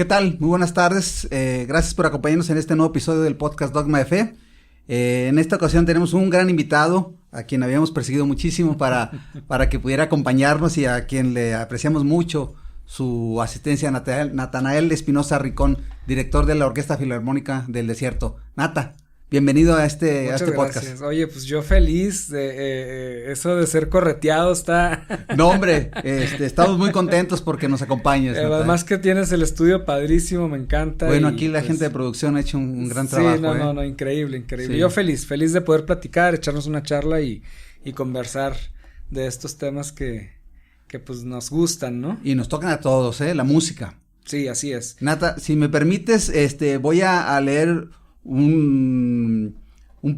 ¿Qué tal? Muy buenas tardes. Gracias por acompañarnos en este nuevo episodio del podcast Dogma de Fe. En esta ocasión tenemos un gran invitado a quien habíamos perseguido muchísimo para que pudiera acompañarnos y a quien le apreciamos mucho su asistencia, Natanael Espinosa Ricón, director de la Orquesta Filarmónica del Desierto. Nata, bienvenido a este podcast. Gracias. Oye, pues yo feliz de eso de ser correteado está. No, hombre, estamos muy contentos porque nos acompañes. Además que tienes el estudio padrísimo, me encanta. Bueno, aquí la gente de producción ha hecho un gran trabajo. Sí, no, increíble. Sí. Yo feliz de poder platicar, echarnos una charla y conversar de estos temas que pues nos gustan, ¿no? Y nos tocan a todos, la música. Sí, así es. Nata, si me permites, voy a leer un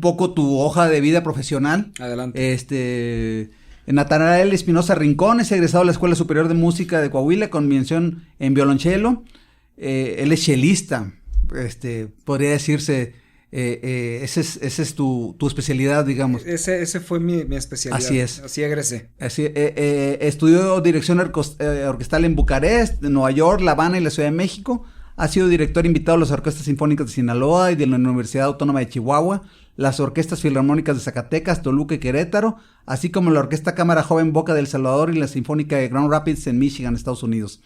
poco tu hoja de vida profesional. Adelante. Natanael Espinosa Rincón es egresado de la Escuela Superior de Música de Coahuila con mención en violonchelo. Él es chelista, podría decirse, esa es tu especialidad, digamos. Ese fue mi especialidad. Así es. Así egresé. Estudió dirección orquestal en Bucarest, Nueva York, La Habana y la Ciudad de México. Ha sido director invitado a las Orquestas Sinfónicas de Sinaloa y de la Universidad Autónoma de Chihuahua, las Orquestas Filarmónicas de Zacatecas, Toluca y Querétaro, así como la Orquesta Cámara Joven Boca del Salvador y la Sinfónica de Grand Rapids en Michigan, Estados Unidos.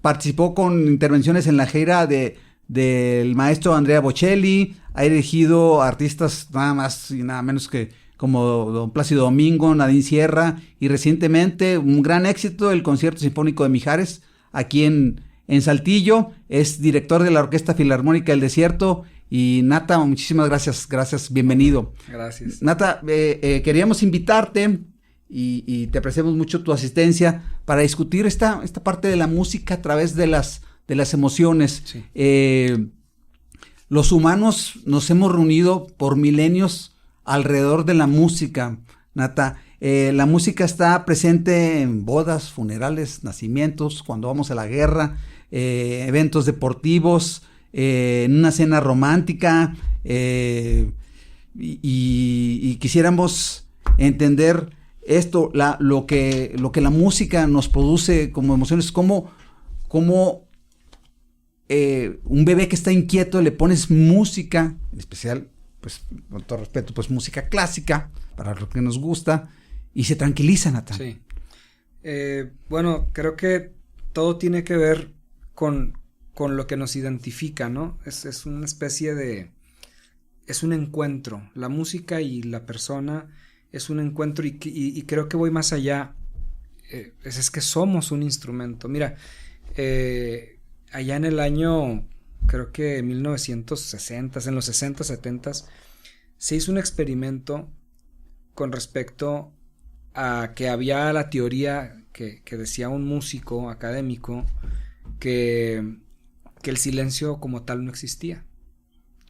Participó con intervenciones en la gira del maestro Andrea Bocelli, ha dirigido artistas nada más y nada menos que como Don Plácido Domingo, Nadine Sierra y recientemente un gran éxito, el Concierto Sinfónico de Mijares, aquí en Saltillo. Es director de la Orquesta Filarmónica del Desierto. Y Nata, muchísimas gracias, bienvenido. Gracias. Nata, queríamos invitarte y te apreciamos mucho tu asistencia para discutir esta parte de la música a través de las emociones. Sí. Los humanos nos hemos reunido por milenios alrededor de la música, Nata. La música está presente en bodas, funerales, nacimientos, cuando vamos a la guerra, eventos deportivos, en una cena romántica, y quisiéramos entender esto, lo que la música nos produce como emociones, como un bebé que está inquieto le pones música, en especial, pues con todo respeto, pues música clásica, para lo que nos gusta, y se tranquiliza, Nata. Sí. Bueno, creo que todo tiene que ver con lo que nos identifica, ¿no? Es una especie de... es un encuentro. La música y la persona es un encuentro y creo que voy más allá. Es que somos un instrumento. Mira, allá en el año, creo que 1960, en los 60, 70, se hizo un experimento con respecto a que había la teoría que decía un músico académico que el silencio como tal no existía.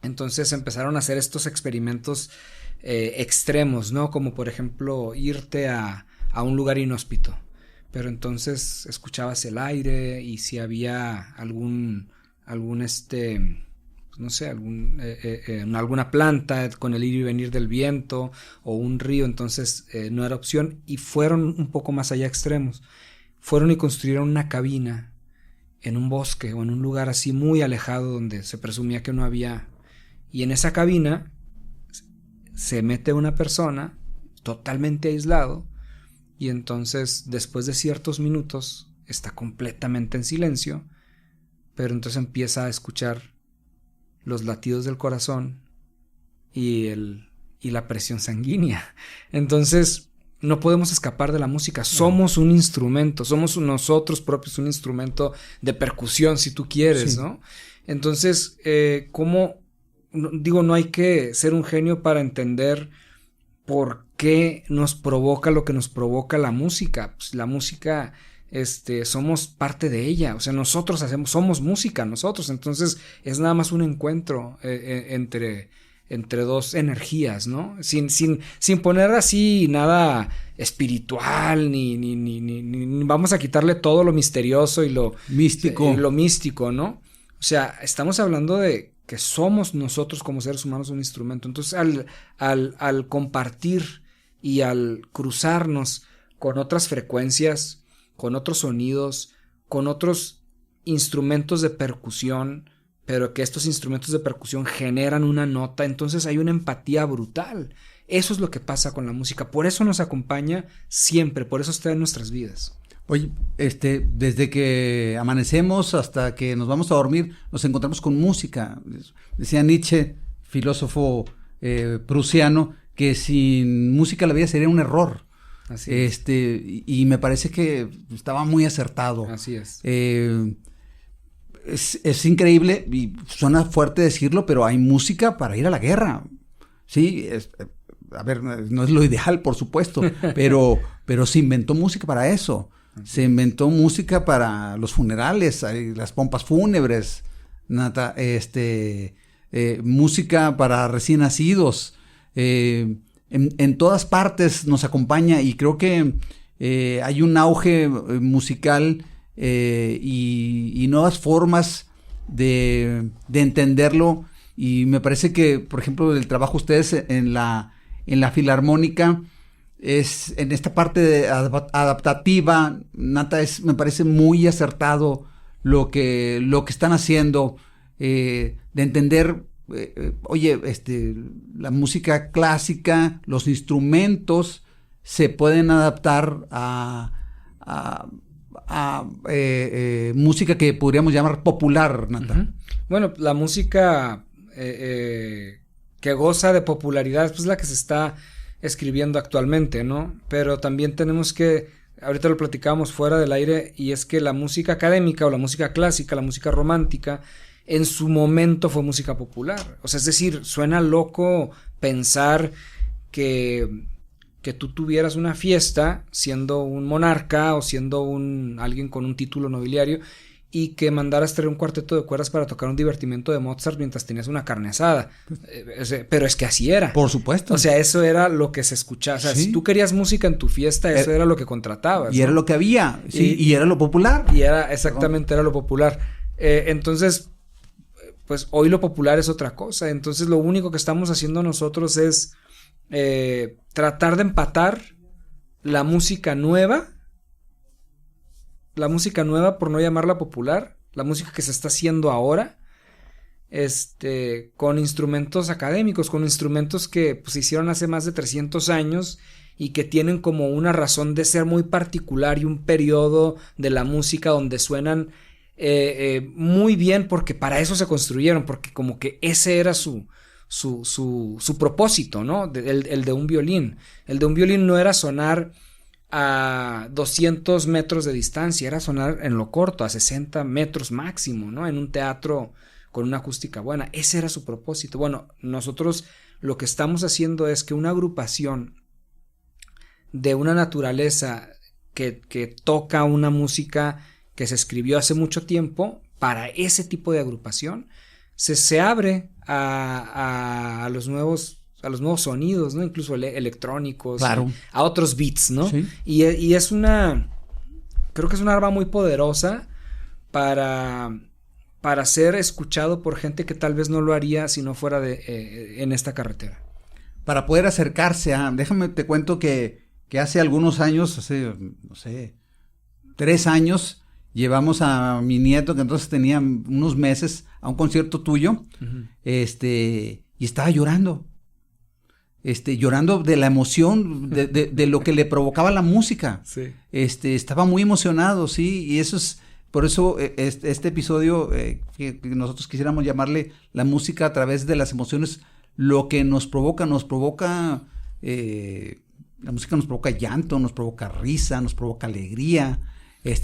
Entonces empezaron a hacer estos experimentos extremos, ¿no? Como por ejemplo irte a un lugar inhóspito, pero entonces escuchabas el aire y si había no sé, alguna planta con el ir y venir del viento o un río, entonces no era opción, y fueron un poco más allá extremos. Fueron y construyeron una cabina en un bosque o en un lugar así muy alejado donde se presumía que no había, y en esa cabina se mete una persona totalmente aislado y entonces después de ciertos minutos está completamente en silencio, pero entonces empieza a escuchar los latidos del corazón y la presión sanguínea. Entonces no podemos escapar de la música, somos un instrumento, somos nosotros propios un instrumento de percusión, si tú quieres, sí. ¿No? Entonces, no hay que ser un genio para entender por qué nos provoca lo que nos provoca la música. Pues la música, somos parte de ella, o sea, nosotros somos música, nosotros, entonces es nada más un encuentro entre dos energías, ¿no? Sin poner así nada espiritual, ni vamos a quitarle todo lo misterioso y lo místico, ¿no? O sea, estamos hablando de que somos nosotros como seres humanos un instrumento. Entonces, al compartir y al cruzarnos con otras frecuencias, con otros sonidos, con otros instrumentos de percusión, pero que estos instrumentos de percusión generan una nota, entonces hay una empatía brutal. Eso es lo que pasa con la música, por eso nos acompaña siempre, por eso está en nuestras vidas. Oye, desde que amanecemos hasta que nos vamos a dormir, nos encontramos con música. Decía Nietzsche, filósofo prusiano, que sin música la vida sería un error. Así es. Y me parece que estaba muy acertado. Así es. Es increíble, y suena fuerte decirlo, pero hay música para ir a la guerra. Sí, a ver, no es lo ideal, por supuesto, pero se inventó música para eso. Se inventó música para los funerales, las pompas fúnebres, música para recién nacidos. En todas partes nos acompaña y creo que hay un auge musical y nuevas formas de entenderlo. Y me parece que, por ejemplo, el trabajo de ustedes en la Filarmónica es en esta parte adaptativa, me parece muy acertado lo que están haciendo, de entender, oye, la música clásica, los instrumentos se pueden adaptar a música que podríamos llamar popular, Nata. Uh-huh. Bueno, la música que goza de popularidad, pues la que se está escribiendo actualmente, ¿no? Pero también tenemos que, ahorita lo platicábamos fuera del aire, y es que la música académica o la música clásica, la música romántica, en su momento fue música popular. O sea, es decir, suena loco pensar que tú tuvieras una fiesta siendo un monarca o siendo alguien con un título nobiliario y que mandaras traer un cuarteto de cuerdas para tocar un divertimento de Mozart mientras tenías una carne asada. Pero es que así era. Por supuesto. O sea, eso era lo que se escuchaba. O sea, sí. Si tú querías música en tu fiesta, eso era lo que contratabas. Y ¿no? Era lo que había. Sí, y era lo popular. Y era lo popular. Entonces, pues hoy lo popular es otra cosa. Entonces, lo único que estamos haciendo nosotros es tratar de empatar la música nueva, por no llamarla popular, la música que se está haciendo ahora, con instrumentos académicos, con instrumentos que pues, se hicieron hace más de 300 años y que tienen como una razón de ser muy particular y un periodo de la música donde suenan muy bien porque para eso se construyeron, porque como que ese era su propósito, ¿no? El de un violín. El de un violín no era sonar a 200 metros de distancia, era sonar en lo corto, a 60 metros máximo, ¿no? En un teatro con una acústica buena. Ese era su propósito. Bueno, nosotros lo que estamos haciendo es que una agrupación de una naturaleza que toca una música que se escribió hace mucho tiempo, para ese tipo de agrupación, se abre a los nuevos sonidos, ¿no? Incluso electrónicos, claro. A otros beats, ¿no? Sí. Y es creo que es una arma muy poderosa para ser escuchado por gente que tal vez no lo haría si no fuera en esta carretera. Para poder acercarse déjame te cuento que hace algunos años, no sé, 3 años, llevamos a mi nieto, que entonces tenía unos meses, a un concierto tuyo, uh-huh. Y estaba llorando. Llorando de la emoción, de lo que le provocaba la música. Sí. Estaba muy emocionado, sí, y eso es, por eso este episodio, que nosotros quisiéramos llamarle la música a través de las emociones, lo que nos provoca, la música nos provoca llanto, nos provoca risa, nos provoca alegría,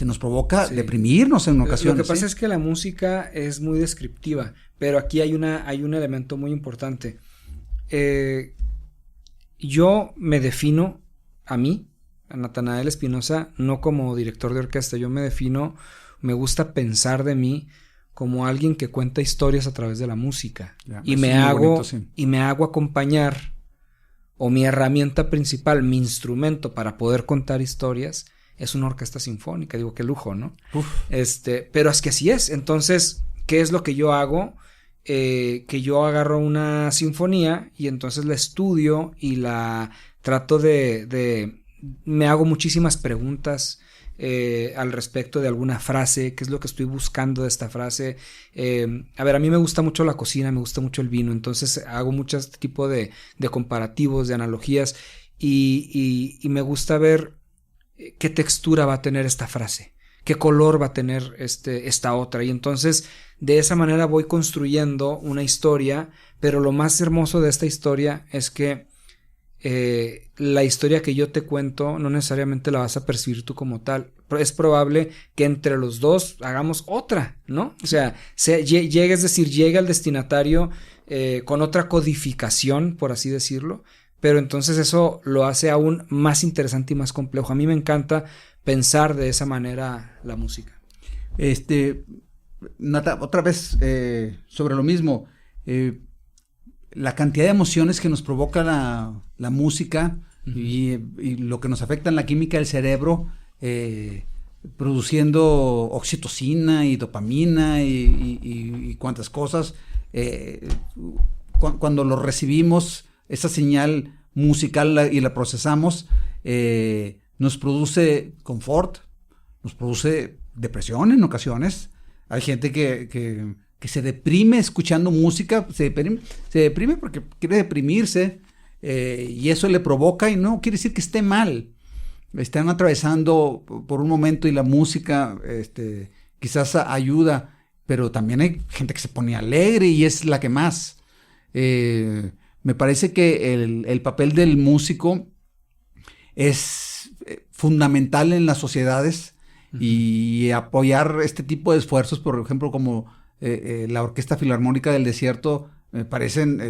nos provoca deprimirnos en ocasiones. Lo que pasa es que la música es muy descriptiva, pero aquí hay un elemento muy importante. Yo me defino a Natanael Espinosa, no como director de orquesta. Yo me gusta pensar de mí como alguien que cuenta historias a través de la música. Y me hago acompañar, o mi herramienta principal, mi instrumento para poder contar historias, es una orquesta sinfónica. Digo, qué lujo, ¿no? Pero es que así es. Entonces, ¿qué es lo que yo hago? Que yo agarro una sinfonía y entonces la estudio y la trato me hago muchísimas preguntas al respecto de alguna frase, qué es lo que estoy buscando de esta frase. A ver, a mí me gusta mucho la cocina, me gusta mucho el vino, entonces hago mucho este tipo de comparativos, de analogías, y me gusta ver qué textura va a tener esta frase, qué color va a tener esta otra, y entonces de esa manera voy construyendo una historia, pero lo más hermoso de esta historia es que la historia que yo te cuento no necesariamente la vas a percibir tú como tal. Es probable que entre los dos hagamos otra, ¿no? O sea, llegue, es decir, llegue al destinatario con otra codificación, por así decirlo, pero entonces eso lo hace aún más interesante y más complejo. A mí me encanta pensar de esa manera la música. Nata, otra vez sobre lo mismo, la cantidad de emociones que nos provoca la música y lo que nos afecta en la química del cerebro, produciendo oxitocina y dopamina y cuantas cosas, cuando lo recibimos, esa señal musical y la procesamos, nos produce confort, nos produce depresión en ocasiones. Hay gente que se deprime escuchando música, se deprime porque quiere deprimirse, y eso le provoca, y no quiere decir que esté mal. Están atravesando por un momento y la música quizás ayuda, pero también hay gente que se pone alegre y es la que más. Me parece que el papel del músico es fundamental en las sociedades, y apoyar este tipo de esfuerzos, por ejemplo, como la Orquesta Filarmónica del Desierto, me parecen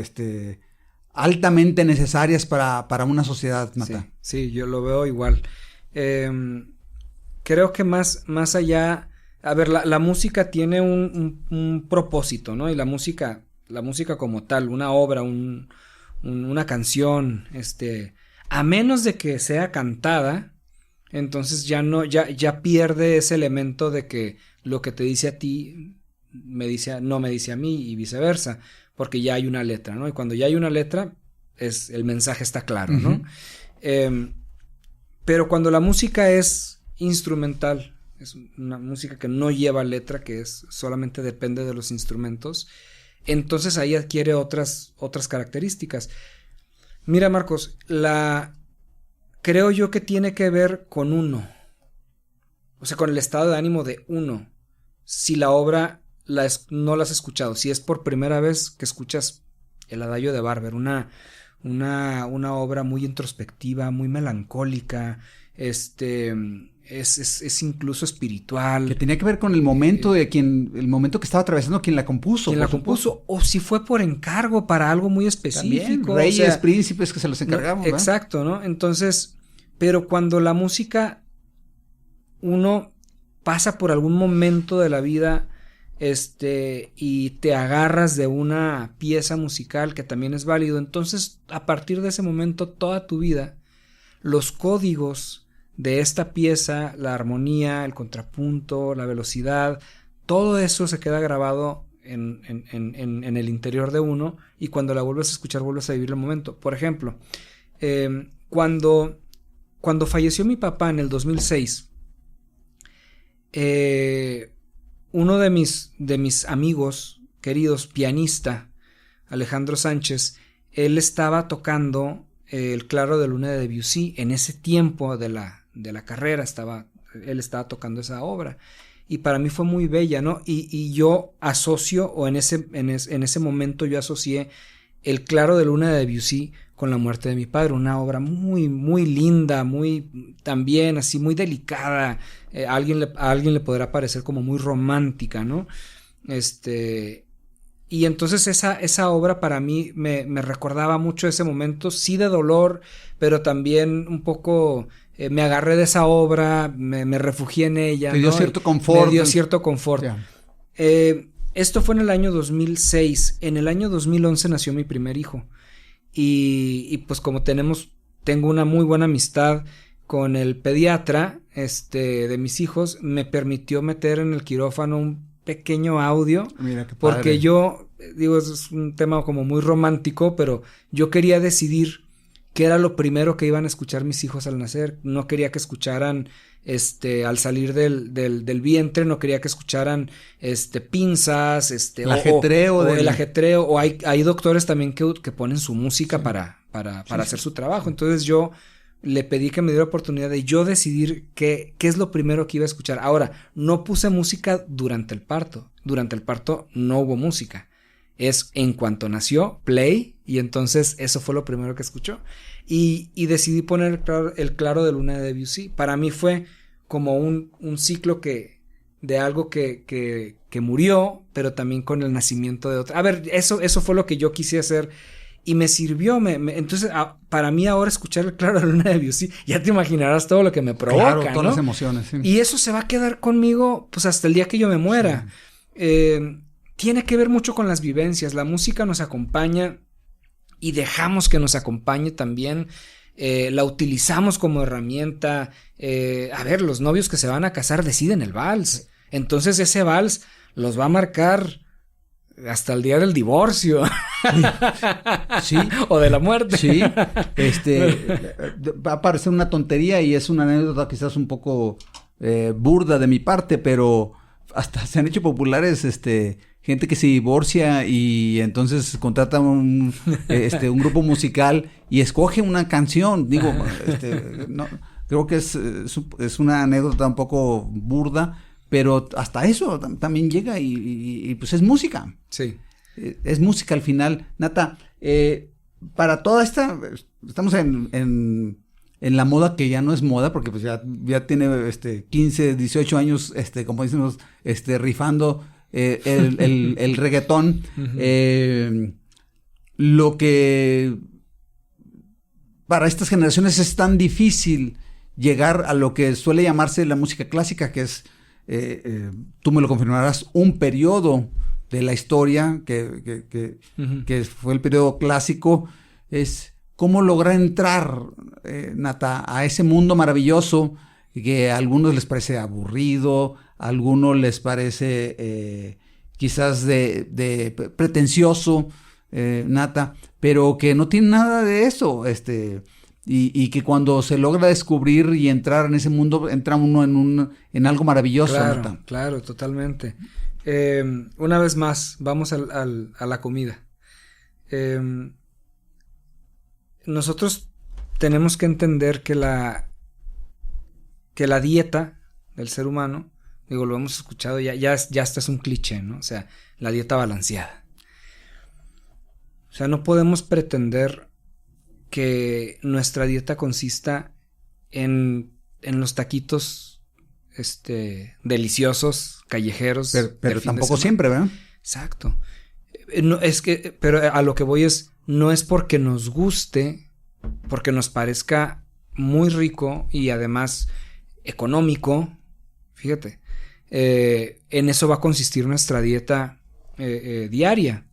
altamente necesarias para una sociedad, Nata. Sí, yo lo veo igual. Creo que más allá, a ver, la música tiene un propósito, ¿no? Y la música como tal, una obra, una canción, a menos de que sea cantada, entonces ya pierde ese elemento de que lo que te dice a ti no me dice a mí, y viceversa, porque ya hay una letra, ¿no? Y cuando ya hay una letra, el mensaje está claro, ¿no? Pero cuando la música es instrumental, es una música que no lleva letra, que solamente depende de los instrumentos, entonces ahí adquiere otras características. Mira, Marcos, creo yo que tiene que ver con uno, o sea, con el estado de ánimo de uno. Si la obra no la has escuchado, si es por primera vez que escuchas el Adagio de Barber, una obra muy introspectiva, muy melancólica, es incluso espiritual. Que tenía que ver con el momento el momento que estaba atravesando quien la compuso. O si fue por encargo para algo muy específico. También, reyes, príncipes que se los encargamos, ¿verdad? Exacto, ¿no? Entonces, pero cuando la música, uno pasa por algún momento de la vida, y te agarras de una pieza musical que también es válido, entonces a partir de ese momento toda tu vida, los códigos de esta pieza, la armonía, el contrapunto, la velocidad, todo eso se queda grabado en el interior de uno, y cuando la vuelves a escuchar vuelves a vivir el momento. Por ejemplo, cuando falleció mi papá en el 2006, uno de mis amigos queridos, pianista, Alejandro Sánchez, él estaba tocando el Claro de Luna de Debussy. En ese tiempo de la carrera él estaba tocando esa obra, y para mí fue muy bella, ¿no? Y yo asocio, o en ese momento yo asocié el Claro de Luna de Debussy con la muerte de mi padre, una obra muy, muy linda, muy también así, muy delicada. A alguien le podrá parecer como muy romántica, ¿no? Y entonces esa obra para mí me recordaba mucho ese momento, sí, de dolor, pero también un poco me agarré de esa obra, me refugié en ella. Te dio, ¿no?, cierto confort. Me dio cierto confort. Yeah. Esto fue en el año 2006. En el año 2011 nació mi primer hijo. Y pues como tengo una muy buena amistad con el pediatra de mis hijos, me permitió meter en el quirófano un pequeño audio. Mira qué padre. Porque yo digo, es un tema como muy romántico, pero yo quería decidir que era lo primero que iban a escuchar mis hijos al nacer. No quería que escucharan al salir del vientre, no quería que escucharan pinzas, el ajetreo, o el ajetreo, o hay doctores también que ponen su música sí. para Sí, hacer sí. su trabajo. Entonces yo le pedí que me diera la oportunidad de yo decidir qué es lo primero que iba a escuchar. Ahora, no puse música durante el parto. Durante el parto no hubo música. Es en cuanto nació, play, y entonces eso fue lo primero que escuchó. Y decidí poner el claro de luna de Debussy. Para mí fue como un ciclo de algo que murió, pero también con el nacimiento de otra. A ver, eso fue lo que yo quise hacer. Y me sirvió, entonces para mí ahora escuchar el claro de luna de Debussy, ya te imaginarás todo lo que me provoca, claro, todas ¿no? las emociones, sí. Y eso se va a quedar conmigo pues hasta el día que yo me muera. Sí. Tiene que ver mucho con las vivencias, la música nos acompaña y dejamos que nos acompañe también, la utilizamos como herramienta. A ver, los novios que se van a casar deciden el vals, entonces ese vals los va a marcar hasta el día del divorcio. Sí. O de la muerte. Sí. Va a parecer una tontería y es una anécdota quizás un poco burda de mi parte, pero hasta se han hecho populares gente que se divorcia y entonces contrata un grupo musical y escoge una canción. Digo, no, creo que es una anécdota un poco burda, pero hasta eso también llega y pues es música. Sí. Es música al final. Nata, para toda esta, estamos en la moda que ya no es moda, porque pues ya tiene 15, 18 años, como decimos, rifando el reggaetón. Uh-huh. Lo que para estas generaciones es tan difícil llegar a lo que suele llamarse la música clásica, que es, tú me lo confirmarás, un periodo de la historia uh-huh. que fue el periodo clásico. Es cómo lograr entrar, Nata, a ese mundo maravilloso que a algunos les parece aburrido, a algunos les parece quizás de pretencioso, Nata, pero que no tiene nada de eso, y que cuando se logra descubrir y entrar en ese mundo, entra uno en algo maravilloso, claro, Nata. Claro, totalmente. Una vez más, vamos a la comida. Nosotros tenemos que entender que la dieta del ser humano, digo, lo hemos escuchado, ya hasta es un cliché, ¿no? O sea, la dieta balanceada. O sea, no podemos pretender que nuestra dieta consista en los taquitos deliciosos, callejeros. Pero tampoco siempre, ¿verdad? Exacto. No, pero a lo que voy es, no es porque nos guste, porque nos parezca muy rico y además económico, fíjate, en eso va a consistir nuestra dieta diaria.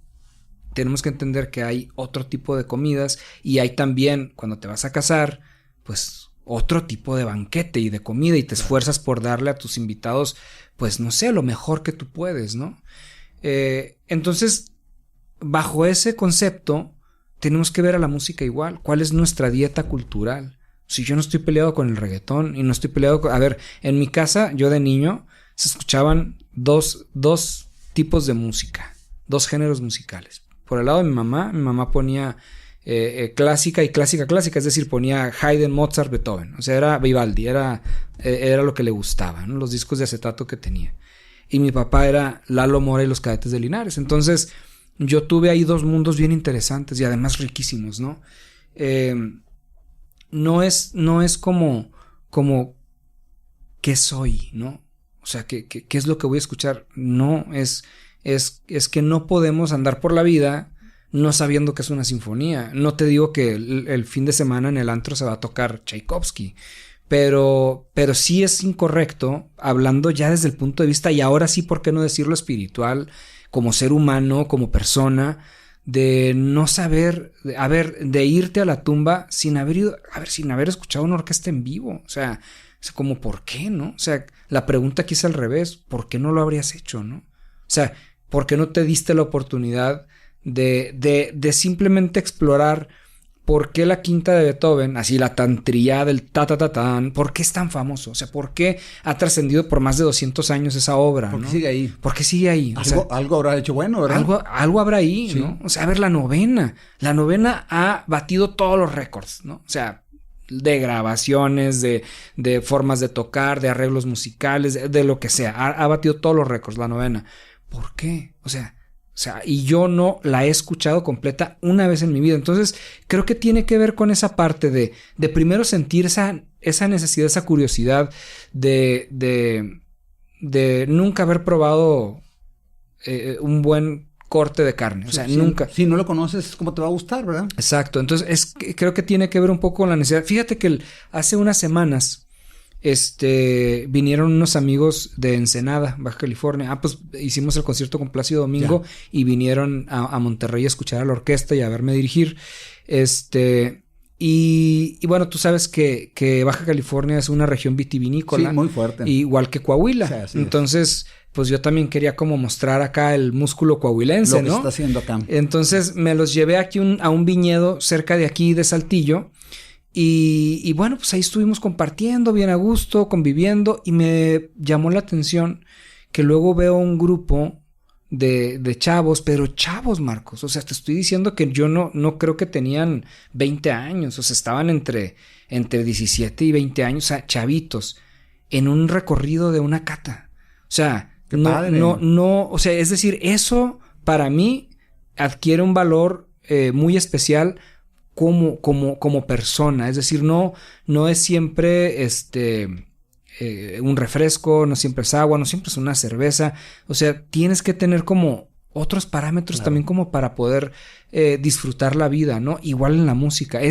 Tenemos que entender que hay otro tipo de comidas y hay también, cuando te vas a casar, pues otro tipo de banquete y de comida y te esfuerzas por darle a tus invitados, pues no sé, lo mejor que tú puedes, ¿no? Entonces, bajo ese concepto, tenemos que ver a la música igual. ¿Cuál es nuestra dieta cultural? Si yo no estoy peleado con el reggaetón y no estoy peleado con... A ver, en mi casa, yo de niño, se escuchaban dos tipos de música, dos géneros musicales. Por el lado de mi mamá ponía clásica y clásica, es decir, ponía Haydn, Mozart, Beethoven. O sea, era Vivaldi, era lo que le gustaba, ¿no? Los discos de acetato que tenía. Y mi papá era Lalo Mora y los Cadetes de Linares. Entonces, yo tuve ahí dos mundos bien interesantes y además riquísimos, ¿no? No es como ¿qué soy, no? O sea, ¿qué es lo que voy a escuchar? No, es que no podemos andar por la vida no sabiendo que es una sinfonía. No te digo que el fin de semana en el antro se va a tocar Tchaikovsky, pero sí es incorrecto, hablando ya desde el punto de vista, y ahora sí, ¿por qué no decirlo espiritual, como ser humano, como persona, de no saber, de irte a la tumba sin haber escuchado una orquesta en vivo? O sea, como ¿por qué, no? O sea, la pregunta aquí es al revés, ¿por qué no lo habrías hecho, no? O sea, ¿por qué no te diste la oportunidad de simplemente explorar ¿por qué la quinta de Beethoven, así la tan trillada, el ta ta ta tan, por qué es tan famoso? O sea, ¿por qué ha trascendido por más de 200 años esa obra? ¿Por qué ¿no? sigue ahí? ¿Por qué sigue ahí? O sea, Algo habrá hecho bueno, ¿verdad? Algo habrá ahí, Sí. ¿no? O sea, a ver, la novena ha batido todos los récords, ¿no? O sea, de grabaciones, de formas de tocar, de arreglos musicales, de lo que sea. Ha batido todos los récords, la novena. ¿Por qué? O sea, y yo no la he escuchado completa una vez en mi vida. Entonces, creo que tiene que ver con esa parte de primero sentir esa necesidad, esa curiosidad de nunca haber probado un buen corte de carne. O sea, nunca. Si no lo conoces, ¿cómo te va a gustar, verdad? Exacto. Entonces, creo que tiene que ver un poco con la necesidad. Fíjate que hace unas semanas vinieron unos amigos de Ensenada, Baja California. Pues hicimos el concierto con Plácido Domingo y vinieron a Monterrey a escuchar a la orquesta y a verme dirigir. Y bueno, tú sabes que Baja California es una región vitivinícola. Sí, muy fuerte. Igual que Coahuila. Sí, entonces, pues yo también quería como mostrar acá el músculo coahuilense, lo que ¿no? se está haciendo acá. Entonces me los llevé aquí a un viñedo cerca de aquí de Saltillo. Y bueno, pues ahí estuvimos compartiendo bien a gusto, conviviendo, y me llamó la atención que luego veo un grupo de chavos, pero chavos, Marcos. O sea, te estoy diciendo que yo no creo que tenían 20 años, o sea, estaban entre 17 y 20 años, o sea, chavitos, en un recorrido de una cata. O sea, o sea, es decir, eso para mí adquiere un valor muy especial como persona. Es decir, no es siempre un refresco, no siempre es agua, no siempre es una cerveza. O sea, tienes que tener como otros parámetros también como para poder disfrutar la vida, ¿no? Igual en la música.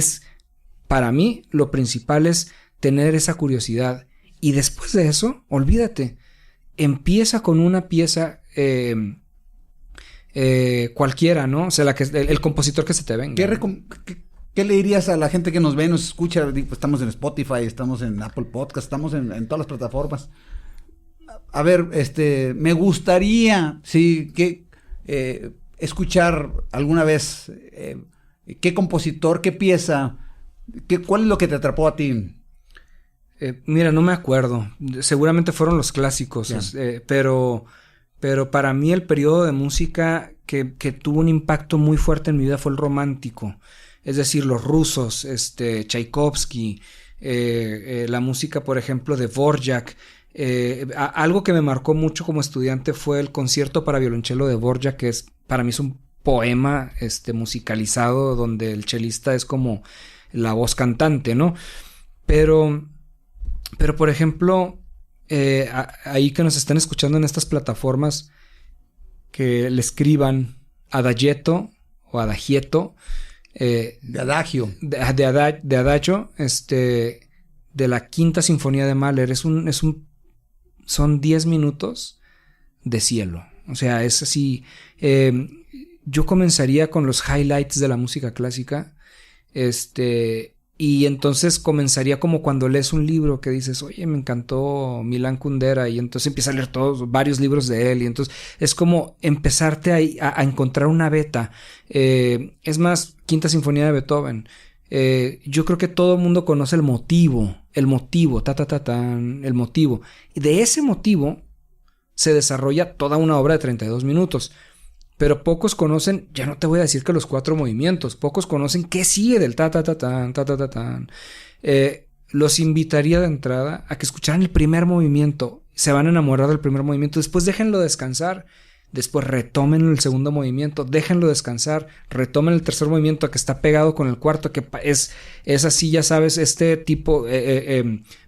Para mí, lo principal es tener esa curiosidad. Y después de eso, olvídate. Empieza con una pieza cualquiera, ¿no? O sea, el compositor que se te venga. ¿Qué le dirías a la gente que nos ve, nos escucha? Estamos en Spotify, estamos en Apple Podcast, estamos en todas las plataformas. A ver, me gustaría, sí, escuchar alguna vez qué compositor, qué pieza, ¿cuál es lo que te atrapó a ti? Mira, no me acuerdo. Seguramente fueron los clásicos, pero para mí el periodo de música que tuvo un impacto muy fuerte en mi vida fue el romántico. Es decir, los rusos, Tchaikovsky, la música, por ejemplo, de Dvorak. Algo que me marcó mucho como estudiante fue el concierto para violonchelo de Dvorak, que para mí es un poema musicalizado donde el chelista es como la voz cantante, ¿no? Pero por ejemplo, ahí que nos están escuchando en estas plataformas, que le escriban Adagietto o Adagietto, de adagio. De adagio, de la Quinta Sinfonía de Mahler. Son 10 minutos de cielo. O sea, es así. Yo comenzaría con los highlights de la música clásica. Y entonces comenzaría como cuando lees un libro que dices, oye, me encantó Milán Kundera, y entonces empiezas a leer varios libros de él, y entonces es como empezarte a encontrar una beta. Es más, Quinta Sinfonía de Beethoven. Yo creo que todo el mundo conoce el motivo, el motivo. Y de ese motivo se desarrolla toda una obra de 32 minutos. Pero pocos conocen, ya no te voy a decir que los 4 movimientos, pocos conocen qué sigue del ta-ta-ta-tan. Los invitaría de entrada a que escucharan el primer movimiento. Se van a enamorar del primer movimiento. Después déjenlo descansar. Después retomen el segundo movimiento. Déjenlo descansar. Retomen el tercer movimiento que está pegado con el cuarto, que es así, ya sabes, tipo...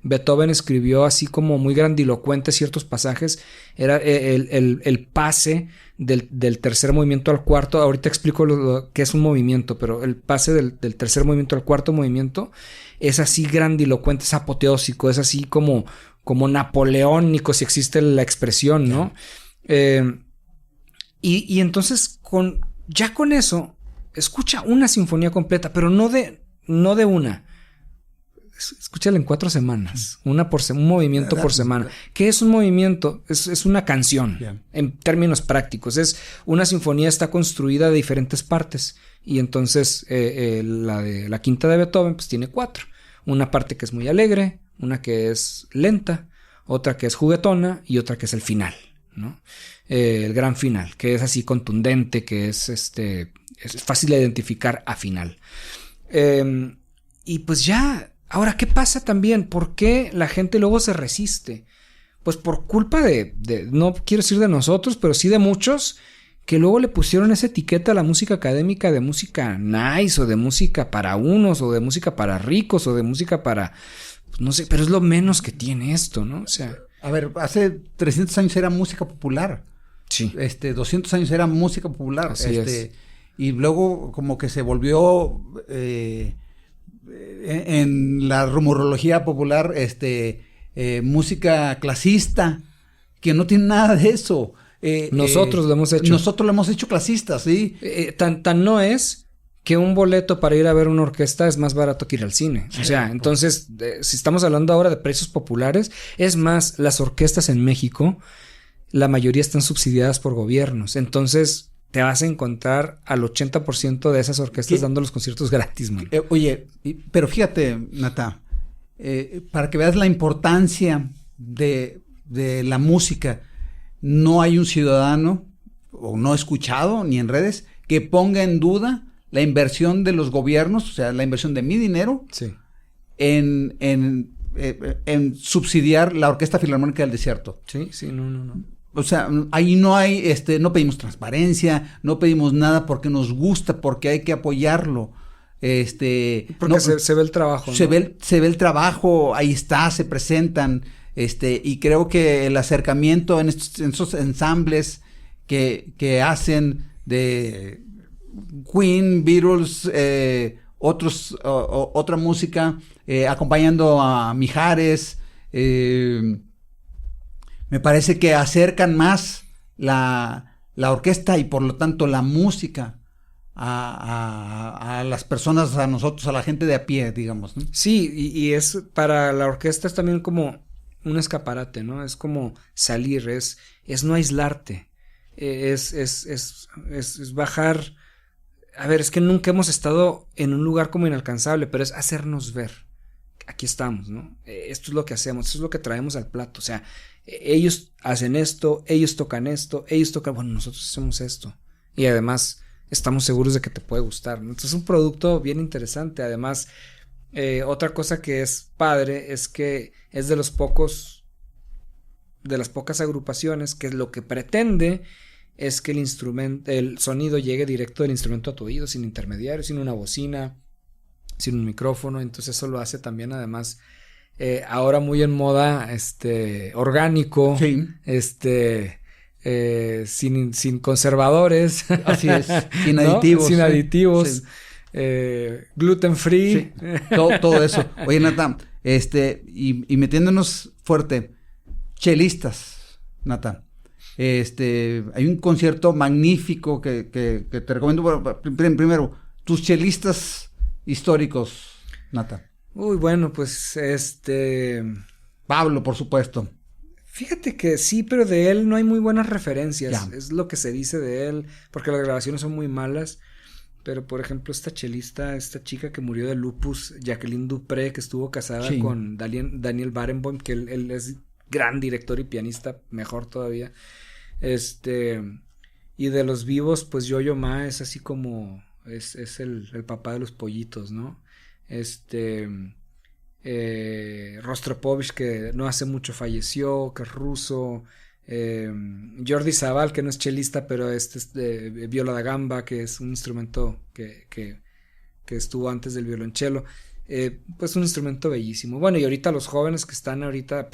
Beethoven escribió así como muy grandilocuente ciertos pasajes. Era el pase del tercer movimiento al cuarto. Ahorita explico lo que es un movimiento, pero el pase del tercer movimiento al cuarto movimiento es así grandilocuente, es apoteósico, es así como napoleónico, si existe la expresión, ¿no? Y entonces ya con eso escucha una sinfonía completa, pero no de una. escúchala en 4 semanas, un movimiento por semana. ¿Qué es un movimiento? Es una canción, en términos prácticos. Es una sinfonía, está construida de diferentes partes, y entonces la quinta de Beethoven pues tiene 4. Una parte que es muy alegre, una que es lenta, otra que es juguetona y otra que es el final, ¿no? El gran final, que es así contundente, que es fácil de identificar a final. Y pues ya, ahora, ¿qué pasa también? ¿Por qué la gente luego se resiste? Pues por culpa de no quiero decir de nosotros, pero sí de muchos, que luego le pusieron esa etiqueta a la música académica de música nice, o de música para unos, o de música para ricos, o de música para, pues no sé, pero es lo menos que tiene esto, ¿no? O sea... A ver, hace 300 años era música popular. Sí. 200 años era música popular. Así es. Y luego como que se volvió en la rumorología popular música clasista, que no tiene nada de eso. Nosotros lo hemos hecho. Nosotros lo hemos hecho clasista, sí. Tan no es que un boleto para ir a ver una orquesta es más barato que ir al cine. O sea, entonces, si estamos hablando ahora de precios populares, es más, las orquestas en México, la mayoría están subsidiadas por gobiernos. Entonces, te vas a encontrar al 80% de esas orquestas dando los conciertos gratis, man. Oye, pero fíjate, Nata, para que veas la importancia de la música, no hay un ciudadano, o no he escuchado, ni en redes, que ponga en duda la inversión de los gobiernos, o sea, la inversión de mi dinero, sí, en subsidiar la Orquesta Filarmónica del Desierto. Sí, no. O sea, ahí no hay, no pedimos transparencia, no pedimos nada porque nos gusta, porque hay que apoyarlo. Porque no, se ve el trabajo, ¿no? Se ve el trabajo, ahí está, se presentan, y creo que el acercamiento en esos ensambles que hacen de Queen, Beatles, otra música, acompañando a Mijares, me parece que acercan más la orquesta y por lo tanto la música a las personas, a nosotros, a la gente de a pie, digamos, ¿no? Sí, y es para la orquesta es también como un escaparate, ¿no? Es como salir, es no aislarte, es bajar. A ver, es que nunca hemos estado en un lugar como inalcanzable, pero es hacernos ver. Aquí estamos, ¿no? Esto es lo que hacemos, esto es lo que traemos al plato. O sea, ellos hacen esto, ellos tocan, bueno, nosotros hacemos esto. Y además estamos seguros de que te puede gustar, ¿no? Entonces es un producto bien interesante. Además, otra cosa que es padre es que es de las pocas agrupaciones que lo que pretende es que el sonido llegue directo del instrumento a tu oído, sin intermediarios, sin una bocina, sin un micrófono. Entonces eso lo hace también, además, ahora muy en moda, orgánico, sí. Sin conservadores. Así es, sin aditivos. ¿No? Sin aditivos, sí. Gluten free. Sí. Todo eso. Oye, Nata, y metiéndonos fuerte, chelistas, Nata. Hay un concierto magnífico que te recomiendo. Primero, tus chelistas históricos, Nata. Uy, bueno, pues Pablo, por supuesto. Fíjate que sí, pero de él no hay muy buenas referencias. Ya. Es lo que se dice de él, porque las grabaciones son muy malas. Pero, por ejemplo, esta chica que murió de lupus, Jacqueline Dupré, que estuvo casada sí. con Daniel Barenboim, que él es gran director y pianista, mejor todavía. Y de los vivos, pues Yo-Yo Ma es así como, es el papá de los pollitos, ¿no? Rostropovich, que no hace mucho falleció, que es ruso. Jordi Zabal, que no es chelista, pero es de viola da gamba, que es un instrumento que estuvo antes del violonchelo. Pues un instrumento bellísimo. Bueno, y ahorita los jóvenes que están ahorita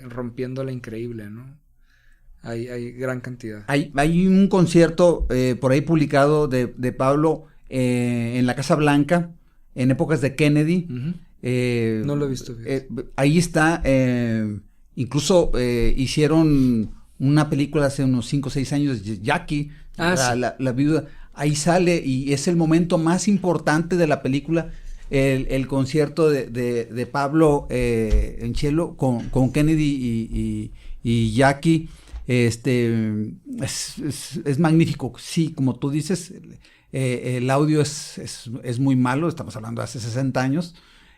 rompiéndola increíble, ¿no? Hay gran cantidad. Hay un concierto por ahí publicado de Pablo en la Casa Blanca, en épocas de Kennedy. Uh-huh. No lo he visto. Ahí está. Incluso hicieron una película hace unos 5 o 6 años, Jackie, sí. la viuda. Ahí sale y es el momento más importante de la película. el concierto de Pablo en cello con Kennedy y Jackie, es magnífico. Sí, como tú dices, el audio es muy malo, estamos hablando de hace 60 años,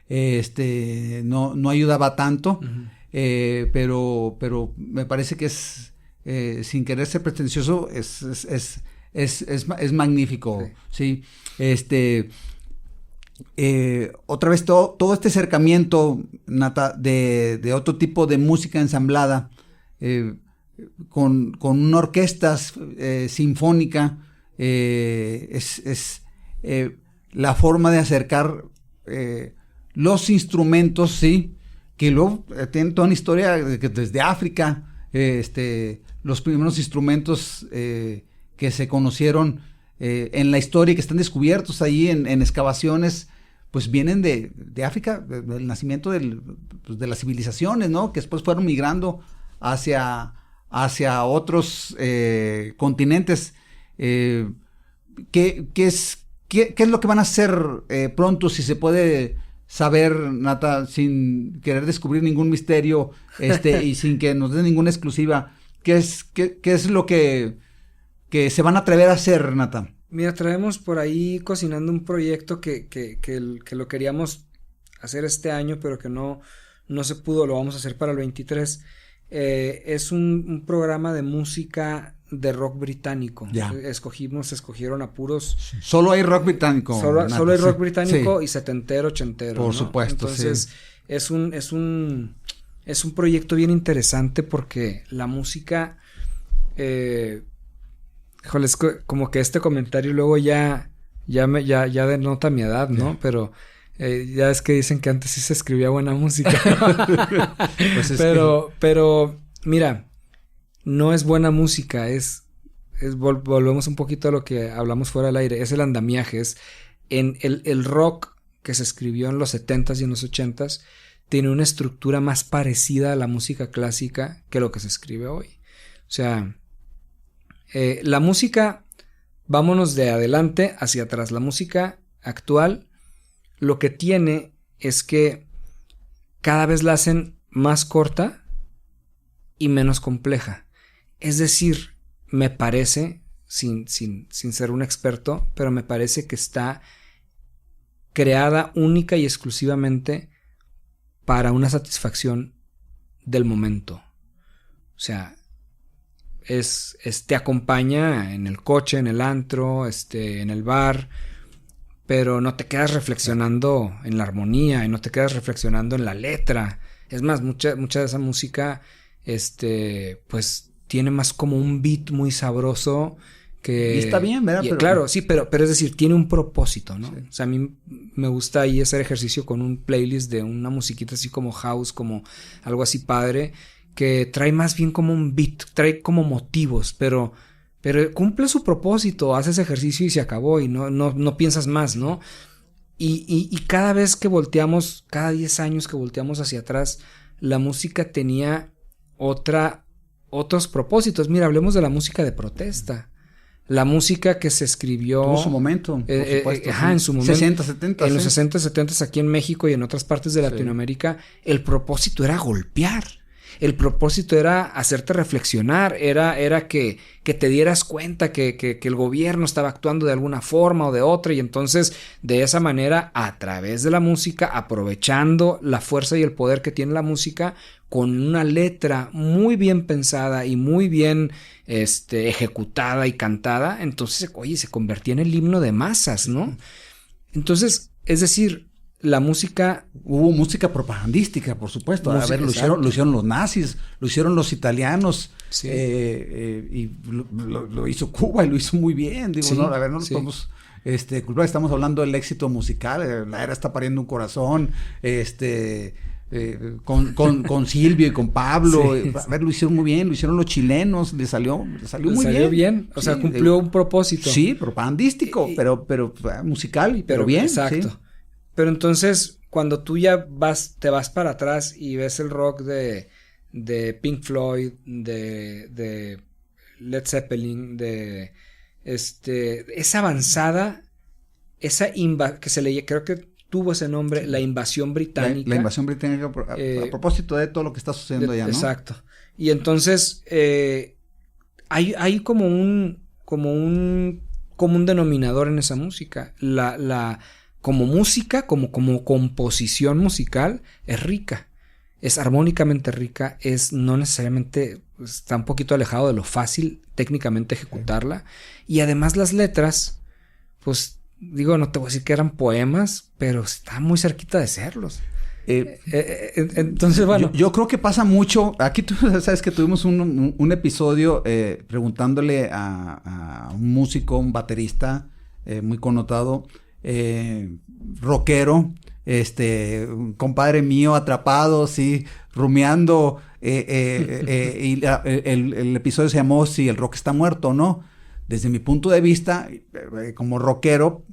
no ayudaba tanto, pero me parece que es, sin querer ser pretencioso, es magnífico, sí. Otra vez todo este acercamiento, Nata, de otro tipo de música ensamblada, con una orquesta sinfónica, la forma de acercar los instrumentos, sí, que luego tienen toda una historia desde África, los primeros instrumentos que se conocieron en la historia y que están descubiertos ahí en excavaciones, pues vienen de África, del nacimiento de las civilizaciones, ¿no? Que después fueron migrando hacia otros continentes. ¿Qué es lo que van a hacer pronto, si se puede saber, Nata, sin querer descubrir ningún misterio y sin que nos den ninguna exclusiva? ¿Qué es lo que se van a atrever a hacer, Nata? Mira, traemos por ahí cocinando un proyecto que lo queríamos hacer este año, pero que no se pudo, lo vamos a hacer para el 23. Es un programa de música de rock británico. Ya. Escogieron a puros. Solo hay rock británico. Solo hay rock sí, británico, sí. Y setentero, ochentero. Por ¿no? supuesto, entonces, sí. es un proyecto bien interesante porque la música, híjole, es como que este comentario luego ya denota mi edad, ¿no? Yeah. Pero ya es que dicen que antes sí se escribía buena música. Pues pero mira, no es buena música, volvemos un poquito a lo que hablamos fuera del aire, es el andamiaje, es en el rock que se escribió en los 70s y en los 80s tiene una estructura más parecida a la música clásica que lo que se escribe hoy. O sea, la música, vámonos de adelante hacia atrás, la música actual lo que tiene es que cada vez la hacen más corta y menos compleja. Es decir, me parece, sin ser un experto, pero me parece que está creada única y exclusivamente para una satisfacción del momento. O sea, te acompaña en el coche, en el antro, en el bar, pero no te quedas reflexionando en la armonía y no te quedas reflexionando en la letra. Es más, mucha de esa música, pues tiene más como un beat muy sabroso que... Y está bien, ¿verdad? Claro, sí, pero es decir, tiene un propósito, ¿no? Sí. O sea, a mí me gusta ahí hacer ejercicio con un playlist de una musiquita así como house, como algo así padre, que trae más bien como un beat, trae como motivos, pero cumple su propósito, haces ejercicio y se acabó y no piensas más, ¿no? Y cada vez que volteamos, cada 10 años que volteamos hacia atrás, la música tenía otros propósitos. Mira, hablemos de la música de protesta. La música que se escribió... Tuvo su momento, por supuesto. Ajá, en su momento. 60, 70. En los 60, 70 aquí en México y en otras partes de Latinoamérica, el propósito era golpear. El propósito era hacerte reflexionar, era que te dieras cuenta que el gobierno estaba actuando de alguna forma o de otra, y entonces de esa manera, a través de la música, aprovechando la fuerza y el poder que tiene la música, con una letra muy bien pensada y muy bien ejecutada y cantada, entonces, oye, se convertía en el himno de masas, ¿no? Entonces, es decir, la música... Hubo música propagandística, por supuesto. A ver, lo hicieron los nazis, lo hicieron los italianos, sí. Y lo hizo Cuba y lo hizo muy bien. Digo, sí, no, a ver, no nos podemos culpar. Estamos hablando del éxito musical. La era está pariendo un corazón, con Silvio y con Pablo. Sí, a ver, lo hicieron muy bien, lo hicieron los chilenos, le salió muy bien. O sea, cumplió un propósito. Sí, propagandístico, pero musical, pero bien. Exacto. Sí. Pero entonces, cuando tú ya te vas para atrás y ves el rock de Pink Floyd, de Led Zeppelin, esa avanzada, que creo que tuvo ese nombre, la invasión británica. La invasión británica a propósito de todo lo que está sucediendo allá, ¿no? Exacto. Y entonces hay como un común denominador en esa música. Como música, como composición musical, es rica. Es armónicamente rica, no necesariamente, está un poquito alejado de lo fácil técnicamente ejecutarla. Y además las letras, pues digo, no te voy a decir que eran poemas, pero está muy cerquita de serlos. Entonces, bueno. Yo creo que pasa mucho. Aquí tú sabes que tuvimos un episodio preguntándole a un músico, un baterista muy connotado, rockero, un compadre mío atrapado, sí, rumiando, y el episodio se llamó Si el rock está muerto o no. Desde mi punto de vista, como rockero,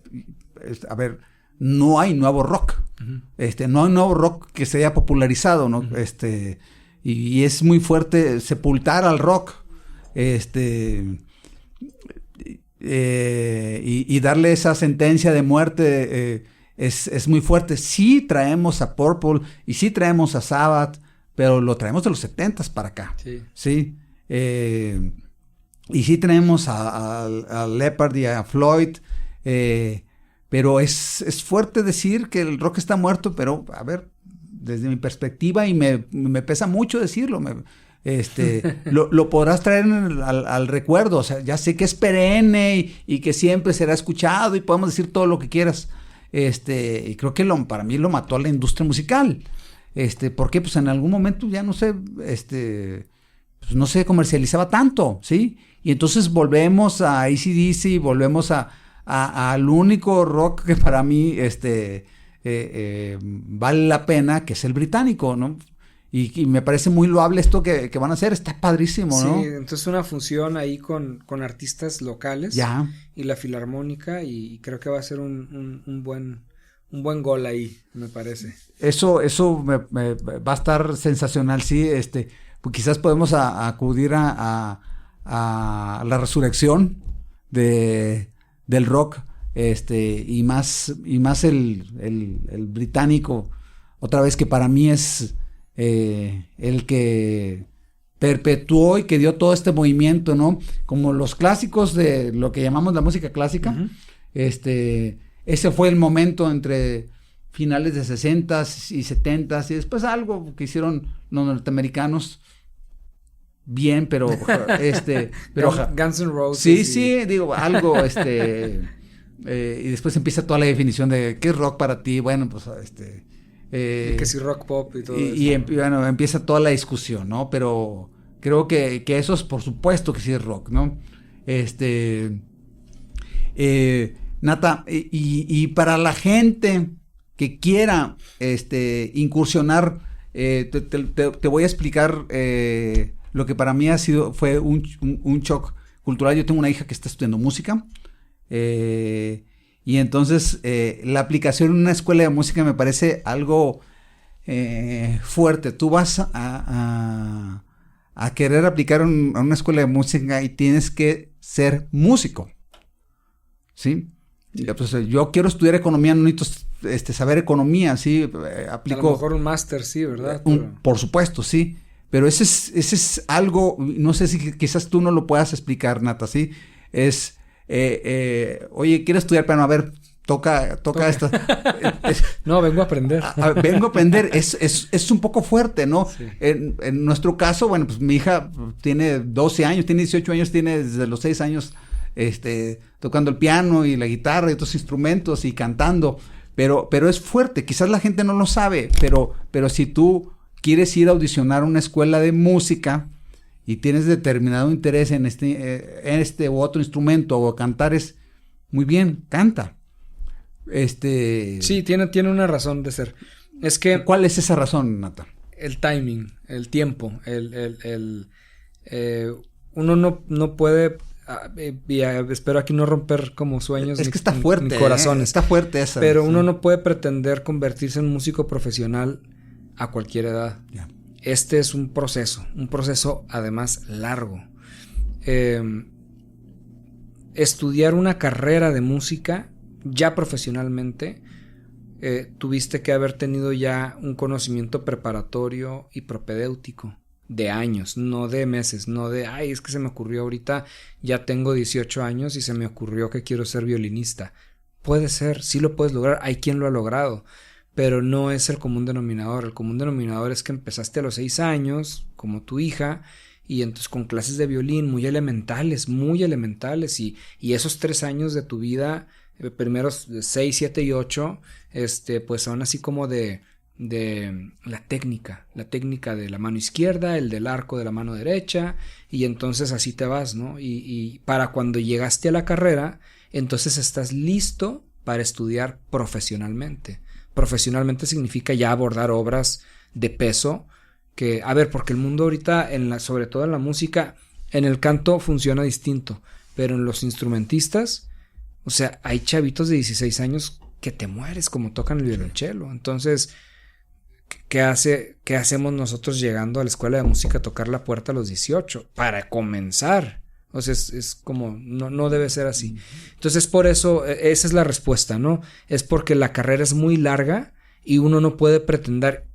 a ver, no hay nuevo rock. Uh-huh. No hay nuevo rock que se haya popularizado, ¿no? Uh-huh. Y es muy fuerte sepultar al rock. Y darle esa sentencia de muerte es muy fuerte. Sí traemos a Purple y sí traemos a Sabbath, pero lo traemos de los 70s para acá. Sí. Y sí traemos a Leppard y a Floyd, pero es fuerte decir que el rock está muerto, pero a ver, desde mi perspectiva, y me pesa mucho decirlo, lo podrás traer al recuerdo. O sea, ya sé que es perenne y que siempre será escuchado y podemos decir todo lo que quieras. Y creo que para mí lo mató a la industria musical. Porque pues en algún momento ya no sé, pues no se comercializaba tanto, ¿sí? Y entonces volvemos a AC/DC, volvemos al único rock que para mí vale la pena, que es el británico, ¿no? Y me parece muy loable esto que van a hacer, está padrísimo, ¿no? Sí, entonces una función ahí con artistas locales. Ya. Y la filarmónica, y creo que va a ser un buen gol ahí, me parece. Eso va a estar sensacional, sí, pues quizás podemos acudir a la resurrección del rock, y más el británico, otra vez, que para mí es el que perpetuó y que dio todo este movimiento, ¿no? Como los clásicos de lo que llamamos la música clásica. Uh-huh. Ese fue el momento entre finales de 60s y 70s, y después algo que hicieron los norteamericanos bien, pero Guns N' Roses. Sí, digo, algo, y después empieza toda la definición de qué es rock para ti. Bueno, pues y que si rock pop y todo eso. Bueno, empieza toda la discusión, ¿no? Pero creo que eso es, por supuesto que sí es rock, ¿no? Nata, y para la gente que quiera incursionar, te voy a explicar lo que para mí fue un shock cultural. Yo tengo una hija que está estudiando música, y entonces la aplicación en una escuela de música me parece algo fuerte. Tú vas a querer aplicar a una escuela de música y tienes que ser músico, ¿sí? Pues, yo quiero estudiar economía, no necesito saber economía, ¿sí? Aplico, a lo mejor un máster, sí, ¿verdad? Por supuesto, sí. Pero ese es algo, no sé si quizás tú no lo puedas explicar, Nata, ¿sí? Es, oye, quiero estudiar piano, a ver, toca esto. No, vengo a aprender. Vengo a aprender, es un poco fuerte, ¿no? Sí. En nuestro caso, bueno, pues mi hija tiene 12 años, tiene 18 años, tiene desde los 6 años tocando el piano y la guitarra y otros instrumentos y cantando, pero es fuerte. Quizás la gente no lo sabe, pero si tú quieres ir a audicionar a una escuela de música y tienes determinado interés en este u otro instrumento o cantar, es muy bien, canta. Sí, tiene una razón de ser. Es que ¿cuál es esa razón, Nata? El timing, el tiempo, uno no puede, y espero aquí no romper como sueños. Es que está fuerte, ni corazones. Está fuerte esa. Pero sí, uno no puede pretender convertirse en un músico profesional a cualquier edad. Yeah. Este es un proceso además largo. Estudiar una carrera de música ya profesionalmente tuviste que haber tenido ya un conocimiento preparatorio y propedéutico de años, no de meses, no de, ay, es que se me ocurrió ahorita, ya tengo 18 años y se me ocurrió que quiero ser violinista. Puede ser, sí lo puedes lograr, hay quien lo ha logrado, pero no es el común denominador. El común denominador es que empezaste a los 6 años, como tu hija, y entonces con clases de violín muy elementales, y esos 3 años de tu vida, primeros 6, 7 y 8, pues son así como de la técnica de la mano izquierda, el del arco de la mano derecha, y entonces así te vas, ¿no? Y para cuando llegaste a la carrera, entonces estás listo para estudiar profesionalmente. Profesionalmente significa ya abordar obras de peso, que, a ver, porque el mundo ahorita, sobre todo en la música, en el canto funciona distinto, pero en los instrumentistas, o sea, hay chavitos de 16 años que te mueres como tocan el violonchelo. Entonces, ¿qué hacemos nosotros llegando a la escuela de música a tocar la puerta a los 18? Para comenzar. O sea, es como, no debe ser así. Entonces, por eso, esa es la respuesta, ¿no? Es porque la carrera es muy larga y uno no puede pretender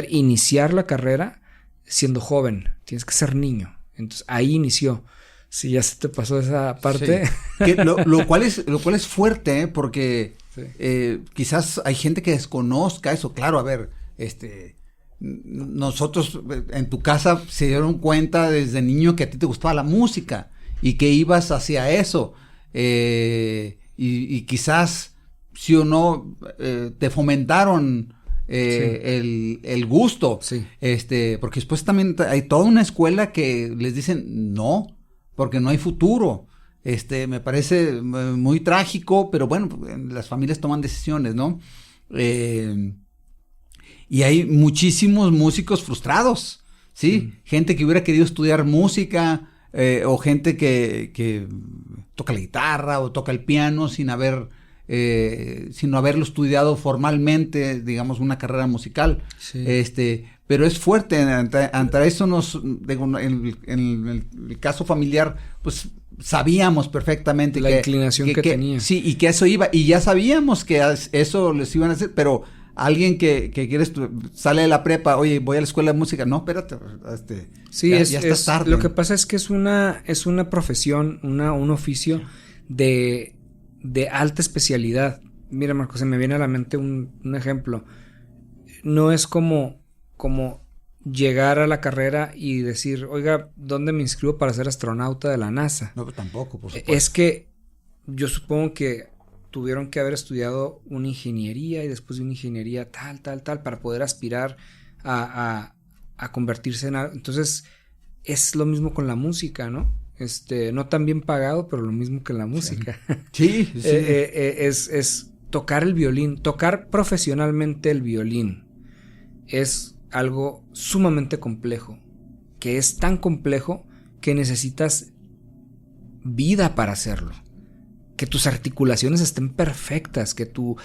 iniciar la carrera siendo joven. Tienes que ser niño. Entonces, ahí inició. Si ya se te pasó esa parte. Sí. Lo cual es fuerte, ¿eh? Porque sí. Quizás hay gente que desconozca eso. Claro, a ver, nosotros en tu casa se dieron cuenta desde niño que a ti te gustaba la música y que ibas hacia eso, y quizás sí o no te fomentaron sí. el gusto, sí. Porque después también hay toda una escuela que les dicen no, porque no hay futuro. Me parece muy trágico, pero bueno, las familias toman decisiones, ¿no? Y hay muchísimos músicos frustrados, ¿sí? Gente que hubiera querido estudiar música, o gente que toca la guitarra o toca el piano sin haberlo estudiado formalmente, digamos, una carrera musical. Sí. Pero es fuerte, ante eso en el caso familiar, pues sabíamos perfectamente la inclinación que tenía. Sí, y que eso iba, y ya sabíamos que eso les iban a hacer, pero alguien que quiere sale de la prepa, oye, voy a la escuela de música, no, espérate, sí, ya estás tarde. Lo que pasa es que es una profesión, un oficio de alta especialidad. Mira, Marco, se me viene a la mente un ejemplo. No es como llegar a la carrera y decir, oiga, ¿dónde me inscribo para ser astronauta de la NASA? No, tampoco, por supuesto. Es que yo supongo que tuvieron que haber estudiado una ingeniería y después de una ingeniería tal, para poder aspirar a convertirse en algo. Entonces, es lo mismo con la música, ¿no? No tan bien pagado, pero lo mismo que la música. Sí. Es tocar el violín, tocar profesionalmente el violín. Es algo sumamente complejo, que es tan complejo que necesitas vida para hacerlo. Que tus articulaciones estén perfectas, que tu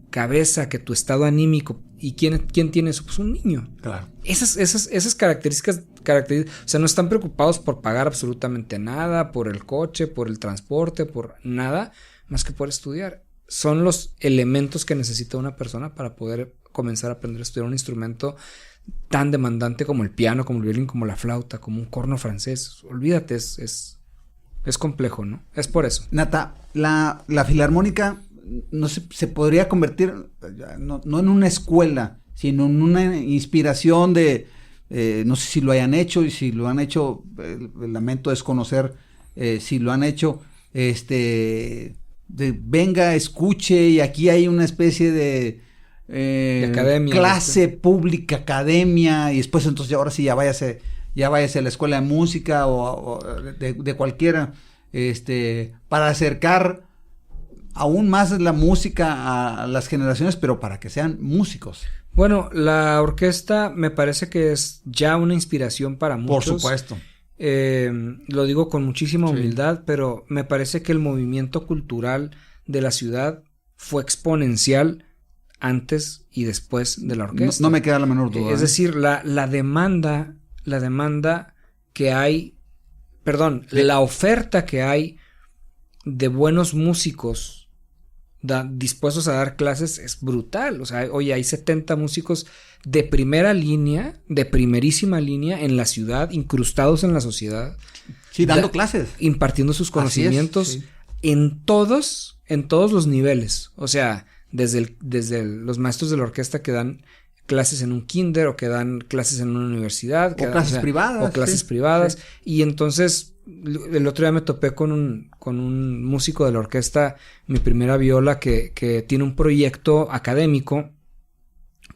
cabeza, que tu estado anímico. ¿Y quién tiene eso? Pues un niño. Claro. Esas características, o sea, no están preocupados por pagar absolutamente nada, por el coche, por el transporte, por nada, más que por estudiar. Son los elementos que necesita una persona para poder comenzar a aprender a estudiar un instrumento tan demandante como el piano, como el violín, como la flauta, como un corno francés. Olvídate, es complejo, ¿no? Es por eso. Nata, la filarmónica no se podría convertir no en una escuela, sino en una inspiración de, no sé si lo hayan hecho, y si lo han hecho, lamento desconocer si lo han hecho, venga, escuche, y aquí hay una especie de academia, clase pública, academia, y después entonces ahora sí ya váyase a la escuela de música o de cualquiera, para acercar aún más la música a las generaciones, pero para que sean músicos. Bueno, la orquesta me parece que es ya una inspiración para muchos. Por supuesto. Lo digo con muchísima humildad, pero me parece que el movimiento cultural de la ciudad fue exponencial antes y después de la orquesta. No me queda la menor duda. Es decir, la demanda que hay, la oferta que hay de buenos músicos dispuestos a dar clases es brutal. O sea, oye, hay 70 músicos de primera línea, de primerísima línea en la ciudad, incrustados en la sociedad. Sí, dando clases. Impartiendo sus conocimientos en todos los niveles. O sea, desde los maestros de la orquesta que dan clases en un kinder o que dan clases en una universidad. O clases privadas. O clases privadas. Y entonces, el otro día me topé con un músico de la orquesta, mi primera viola, que tiene un proyecto académico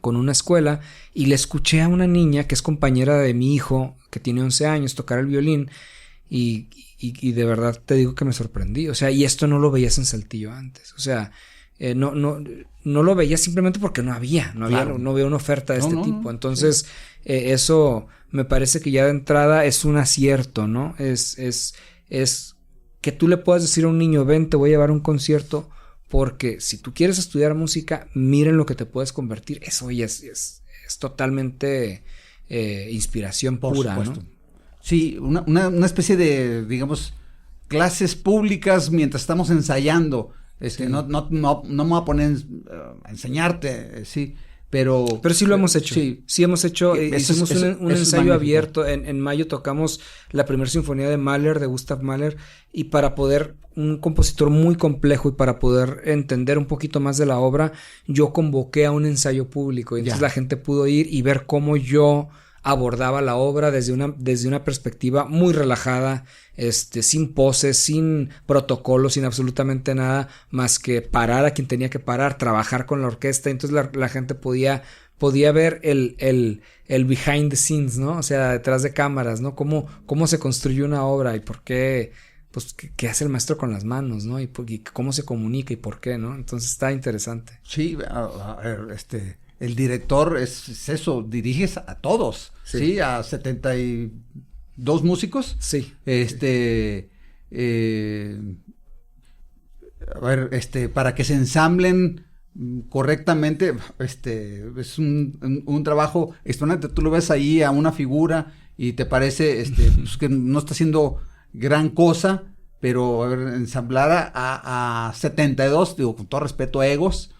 con una escuela, y le escuché a una niña que es compañera de mi hijo, que tiene 11 años, tocar el violín, y de verdad te digo que me sorprendí. O sea, y esto no lo veías en Saltillo antes. O sea, no lo veías simplemente porque no había una oferta de este tipo. Entonces, eso me parece que ya de entrada es un acierto, ¿no? Es que tú le puedas decir a un niño, ven, te voy a llevar a un concierto, porque si tú quieres estudiar música, miren lo que te puedes convertir. Eso ya es totalmente inspiración pura, ¿no? Sí, una especie de, digamos, clases públicas mientras estamos ensayando. No me voy a poner a enseñarte, sí, pero sí lo hemos hecho. Sí hemos hecho, hicimos un ensayo abierto. En mayo tocamos la primera sinfonía de Mahler, de Gustav Mahler, y para poder, un compositor muy complejo, y para poder entender un poquito más de la obra, yo convoqué a un ensayo público, y entonces la gente pudo ir y ver cómo yo abordaba la obra desde una perspectiva muy relajada, sin poses, sin protocolo, sin absolutamente nada más que parar a quien tenía que parar, trabajar con la orquesta. Entonces la gente podía ver el behind the scenes, ¿no? O sea, detrás de cámaras, ¿no? Cómo se construye una obra y por qué, pues, qué hace el maestro con las manos, ¿no? Y cómo se comunica y por qué, ¿no? Entonces está interesante. Sí, a ver, el director es eso, diriges a todos, ¿sí? A 72 músicos. Sí. A ver, para que se ensamblen correctamente, es un trabajo extraordinario. Tú lo ves ahí a una figura y te parece, pues que no está haciendo gran cosa, pero a ver, ensamblar a 72, digo, con todo respeto, egos,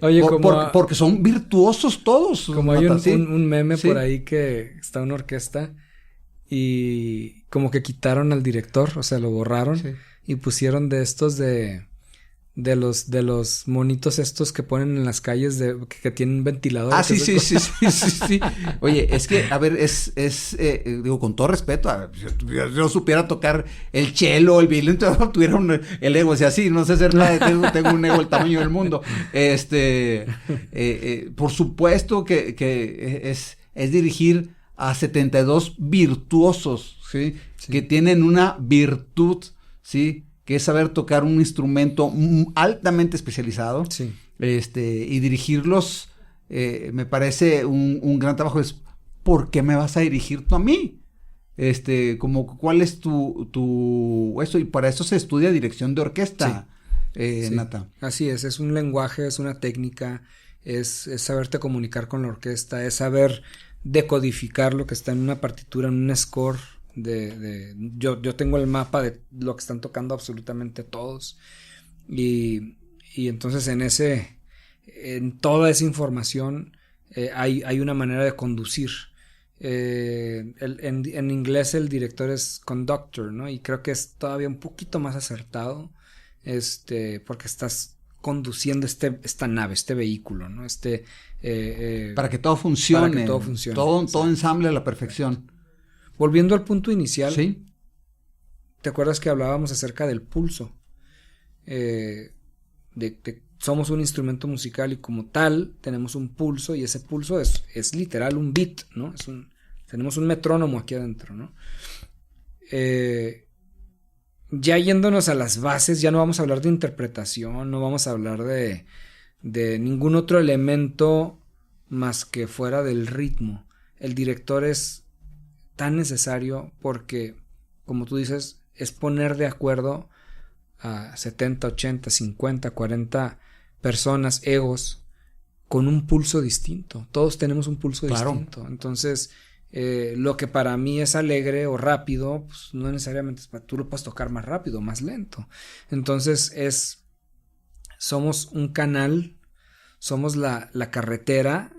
oye, porque son virtuosos todos. Como hay un meme por ahí que está una orquesta y como que quitaron al director, o sea, lo borraron y pusieron de estos de los monitos estos que ponen en las calles que tienen ventiladores. Sí. Oye, es que, a ver, digo, con todo respeto, a ver, yo supiera tocar el cello, el violín, tuviera el ego, o sea, sí, no sé hacer nada, tengo un ego el tamaño del mundo. Por supuesto que es dirigir a 72 virtuosos, ¿sí? Que tienen una virtud, ¿sí? Que es saber tocar un instrumento altamente especializado. Sí. Y dirigirlos, me parece un gran trabajo. Es, ¿por qué me vas a dirigir tú a mí? ¿Cuál es tu eso? Y para eso se estudia dirección de orquesta, Nata. Así es un lenguaje, es una técnica, es saberte comunicar con la orquesta, es saber decodificar lo que está en una partitura, en un score. Yo tengo el mapa de lo que están tocando absolutamente todos y entonces en toda esa información hay una manera de conducir. En inglés el director es conductor, ¿no? Y creo que es todavía un poquito más acertado, porque estás conduciendo esta nave, este vehículo, ¿no? Para que todo funcione. Para que todo funcione. Todo ensamble a la perfección. Volviendo al punto inicial, ¿sí? ¿Te acuerdas que hablábamos acerca del pulso? Somos un instrumento musical y como tal tenemos un pulso, y ese pulso es literal un beat, ¿no? Tenemos un metrónomo aquí adentro, ¿no? Ya yéndonos a las bases, ya no vamos a hablar de interpretación, no vamos a hablar de ningún otro elemento más que fuera del ritmo. El director es tan necesario porque, como tú dices, es poner de acuerdo a 70, 80, 50, 40 personas, egos, con un pulso distinto. Todos tenemos un pulso distinto. Entonces, lo que para mí es alegre o rápido, pues no necesariamente tú lo puedes tocar más rápido, más lento. Entonces somos un canal, somos la carretera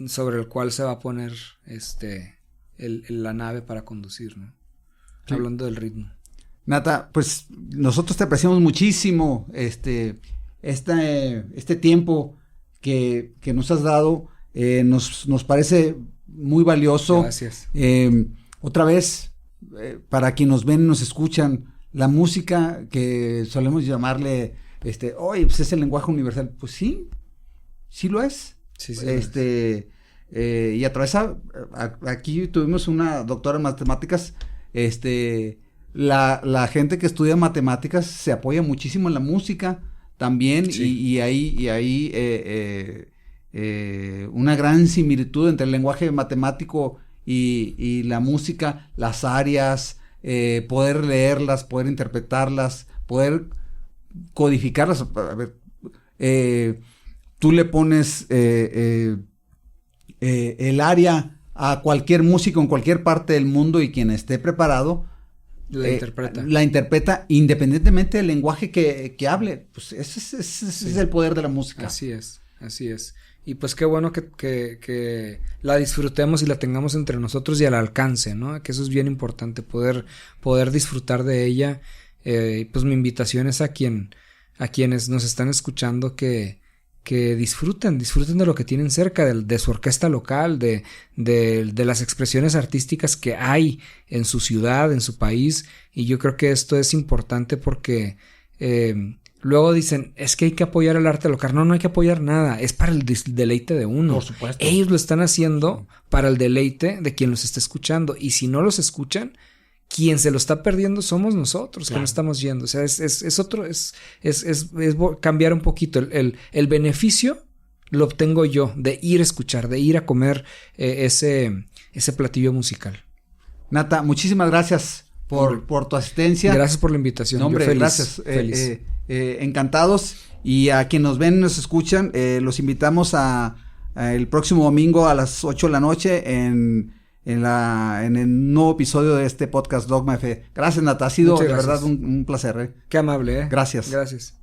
sobre el cual se va a poner la nave para conducir, ¿no? Sí. Hablando del ritmo. Nata, pues nosotros te apreciamos muchísimo este tiempo que nos has dado, nos parece muy valioso. Gracias. Otra vez, para quienes nos ven y nos escuchan, la música que solemos llamarle, oye, pues es el lenguaje universal. Pues sí lo es. Sí, y a través aquí tuvimos una doctora en matemáticas, la gente que estudia matemáticas se apoya muchísimo en la música también, sí. y hay una gran similitud entre el lenguaje matemático y la música, las áreas, poder leerlas, poder interpretarlas, poder codificarlas. A ver, tú le pones el área a cualquier músico en cualquier parte del mundo y quien esté preparado la interpreta independientemente del lenguaje que hable. Pues ese es el poder de la música. Así es. Y pues qué bueno que la disfrutemos y la tengamos entre nosotros y al alcance, ¿no? Que eso es bien importante, poder disfrutar de ella. Pues mi invitación es a quienes nos están escuchando que disfruten de lo que tienen cerca, de su orquesta local, de las expresiones artísticas que hay en su ciudad, en su país. Y yo creo que esto es importante porque luego dicen, es que hay que apoyar el arte local. No hay que apoyar nada, es para el deleite de uno. Por supuesto. Ellos lo están haciendo para el deleite de quien los está escuchando, y si no los escuchan, quien se lo está perdiendo somos nosotros, claro, que no estamos yendo. O sea, es cambiar un poquito. El beneficio lo obtengo yo de ir a escuchar, de ir a comer ese platillo musical. Nata, muchísimas gracias por tu asistencia. Gracias por la invitación. No, hombre, yo feliz, gracias. Feliz. Encantados. Y a quienes nos ven y nos escuchan, los invitamos a el próximo domingo a las 8 de la noche en el nuevo episodio de este podcast Dogma F. Gracias, Nata. Ha sido de verdad un placer. Qué amable, Gracias. Gracias.